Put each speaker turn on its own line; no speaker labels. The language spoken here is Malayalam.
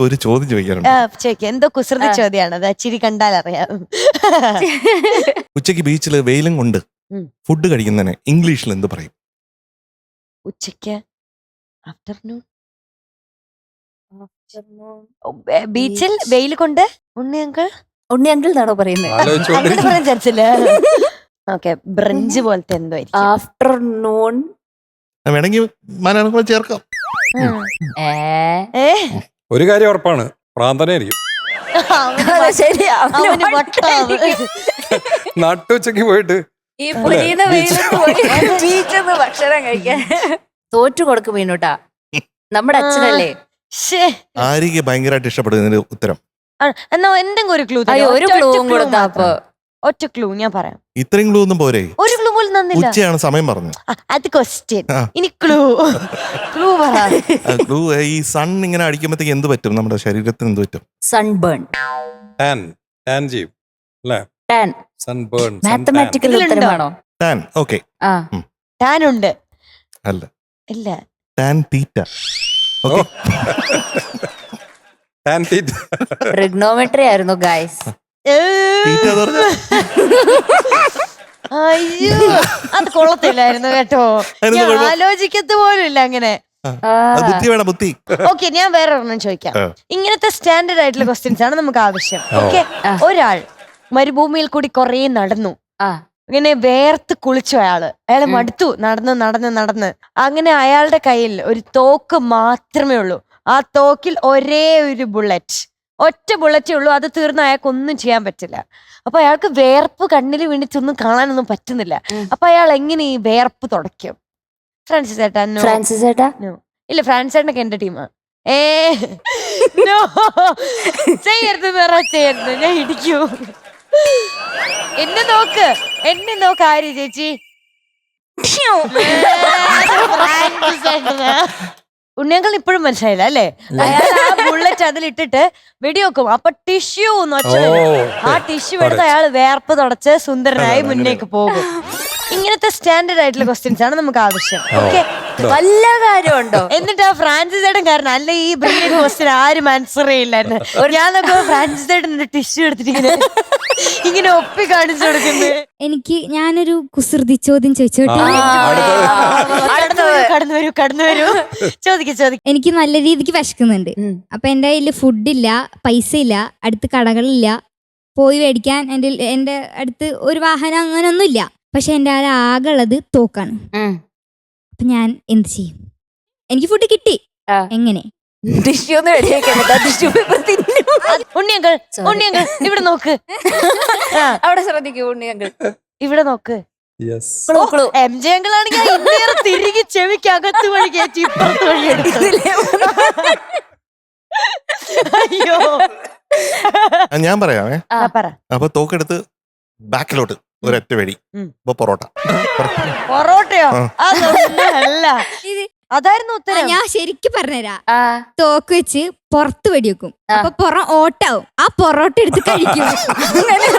ഒരു ചോദ്യം ചോദിക്കാനുണ്ട്.
ചോദിക്കാം. എന്തോ കുസൃതി ചോദ്യമാണ്, അത് ചിരി കണ്ടാൽ അറിയാം.
ഉച്ചയ്ക്ക് ബീച്ചിൽ വെയിലും കൊണ്ട് ഫുഡ് കഴിക്കുന്നതിന് ഇംഗ്ലീഷിൽ എന്ത് പറയും?
ഉച്ചയ്ക്ക് ആഫ്റ്റർനൂൺ ബീച്ചിൽ വെയിൽ കൊണ്ട് ഉണ്ണിയങ്കിൾ
എന്നാണോ പറയുന്നത്?
അങ്ങനെ പറയാൻ ചാൻസില്ല. ഓക്കെ, ബ്രഞ്ച് പോലത്തെ എന്തോ
ആഫ്റ്റർനൂൺ
വേണമെങ്കിൽ മലയാളം കൂടെ ചേർക്കാം.
ഒരു കാര്യം ഉറപ്പാണ്, പ്രാന്തനായിരിക്കും. നട്ടുച്ചക്ക് പോയിട്ട്
ഈ പൊരിയുന്ന വെയിലത്ത് പോയി ബീച്ചൊന്ന് ഭക്ഷണം കഴിക്കാൻ തോറ്റു കൊടുക്കും മീനൂട്ടാ. നമ്മുടെ അച്ഛനല്ലേ.
ആര്യക്ക് ഭയങ്കരമായിട്ട് ഇഷ്ടപ്പെടുന്നതിന്റെ ഉത്തരം.
എന്നാ എന്തെങ്കിലും ഒരു ക്ലൂ.
ഒരു ക്ലൂവും കൊടുത്താ അപ്പൊ
ഒറ്റ ക്ലൂ ഞാൻ പറയാം.
ഇത്രയും ക്ലൂ ഒന്നും പോരെ?
ഒരു ക്ലൂ പോലും തന്നില്ല.
ഉച്ചയാണ് സമയം പറഞ്ഞു.
അത് ക്വസ്റ്റ്യൻ. ഇനി ക്ലൂ പറ.
ക്ലൂ ഈ സൺ ഇങ്ങനെ അടിക്കുമ്പോഴത്തേക്ക് എന്ത് പറ്റും നമ്മുടെ ശരീരത്തിന്? എന്ത് പറ്റും?
സൺബേൺ.
ടാൻ ചെയ്യും അല്ലേ?
Tan
sunburn.
മാത്തമാറ്റിക്കൽ ഉത്തരമാണോ?
ടാൻ. ഓക്കെ,
ടാൻ ഉണ്ട്.
അല്ല,
ഇല്ല.
Tan theta. Okay,
tan theta.
Trigonometry ആയിരുന്നു ഗൈസ്.
തീറ്റ എന്ന് പറഞ്ഞാ
അയ്യോ, അത് കൊള്ളത്തില്ലായിരുന്നു കേട്ടോ. ഞാൻ ആലോചിക്കത്ത് പോലും ഇല്ല അങ്ങനെ.
ബുദ്ധി വേണം, ബുദ്ധി.
ഓക്കെ, ഞാൻ വേറെ ഒരെണ്ണം ചോദിക്കാം. ഇങ്ങനത്തെ സ്റ്റാൻഡേർഡ് ആയിട്ടുള്ള ക്വസ്റ്റ്യൻസ് ആണ് നമുക്ക് ആവശ്യം. ഓക്കെ, ഒരാൾ മരുഭൂമിയിൽ കൂടി കുറേ നടന്നു. ഇങ്ങനെ വേർത്ത് കുളിച്ചു. അയാള് മടുത്തു, നടന്ന്. അങ്ങനെ അയാളുടെ കയ്യിൽ ഒരു തോക്ക് മാത്രമേ ഉള്ളൂ. ആ തോക്കിൽ ഒരേ ഒരു ഒറ്റ ബുള്ളറ്റേ ഉള്ളൂ. അത് തീർന്ന് അയാൾക്ക് ഒന്നും ചെയ്യാൻ പറ്റില്ല. അപ്പൊ അയാൾക്ക് വേർപ്പ് കണ്ണിൽ വീണിട്ടൊന്നും കാണാനൊന്നും പറ്റുന്നില്ല. അപ്പൊ അയാൾ എങ്ങനെ ഈ വേർപ്പ് തുടയ്ക്കും? ഫ്രാൻസിസ് ചേട്ടാ? ഇല്ല, ഫ്രാൻസ് ചേട്ടനൊക്കെ എന്റെ ടീമാ. ചെയ്യരുത്, ഞാൻ ഇടിക്കൂ. എന്നെ നോക്ക് ആര്യ ചേച്ചി. ഉണ്ണിയങ്കൾ ഇപ്പോഴും മനസ്സിലായില്ല അല്ലേ? അയാൾ ആ ബുള്ളറ്റ് അതിലിട്ടിട്ട് വെടിവെക്കും. അപ്പൊ ടിഷ്യൂ എന്ന് വെച്ച ആ ടിഷ്യൂ എടുത്ത് അയാൾ വേർപ്പ് തുടച്ച് സുന്ദരനായി മുന്നേക്ക് പോകും. ഇങ്ങനത്തെ സ്റ്റാൻഡേർഡ് ആയിട്ടുള്ള ക്വസ്റ്റ്യൻസ് ആണ് നമുക്ക് ആവശ്യം. ഓക്കെ,
വല്ല കാര്യമുണ്ടോ?
എന്നിട്ട് ആ ഫ്രാൻസിസ് ചേട്ടൻ കാരണം അല്ല ഈ ബ്രില്യന്റ് ക്വസ്റ്റ്യൻ ആരും ആൻസർ ചെയ്യില്ലായിരുന്നു. ഞാനൊക്കെ ഫ്രാൻസിസ് ചേട്ടൻ ടിഷ്യൂ എടുത്തിട്ട് ഇങ്ങനെ ഒപ്പി കാണിച്ചു കൊടുക്കുന്നത്.
ഞാനൊരു കുസൃതി ചോദ്യം ചോദിച്ചോട്ടെ?
കടന്നു വരൂ. ചോദിക്ക.
എനിക്ക് നല്ല രീതിക്ക് വിശക്കുന്നുണ്ട്. അപ്പൊ എന്റെ കയ്യില് ഫുഡില്ല, പൈസ ഇല്ല, അടുത്ത് കടകളില്ല, പോയി മേടിക്കാൻ എന്റെ അടുത്ത് ഒരു വാഹനം അങ്ങനൊന്നും ഇല്ല. പക്ഷെ എന്റെ ആകെ ഉള്ളത് തോക്കാണ്. അപ്പൊ ഞാൻ എന്ത് ചെയ്യും? എനിക്ക് ഫുഡ് കിട്ടി, എങ്ങനെ?
ഉണ്ണിയങ്കൾ ഇവിടെ നോക്ക്.
അവിടെ ശ്രദ്ധിക്കൂ. ഉണ്ണിയങ്കൾ
ഇവിടെ നോക്ക്. എം ജെ അങ്കിൾ ആണെങ്കിൽ തിരികെ ചെവിക്കകത്ത് വഴി കയറ്റി ഇപ്പുറത്ത് വഴി എടുത്തില്ലേ? അയ്യോ,
ഞാൻ പറയാമേ.
പറ.
അപ്പൊ തോക്കെടുത്ത് ബാക്കിലോട്ട് ഒരൊറ്റ വെടി. അപ്പൊ
പൊറോട്ടയോ? അതൊന്നല്ല, അതായിരുന്നു ഉത്തരം.
ഞാൻ ശരിക്കും പറഞ്ഞുതരാം. തോക്ക് വെച്ച് പുറത്ത് വെടിവെക്കും. അപ്പൊ പുറം ഓട്ടാവും. ആ പൊറോട്ട എടുത്ത് കഴിക്കും.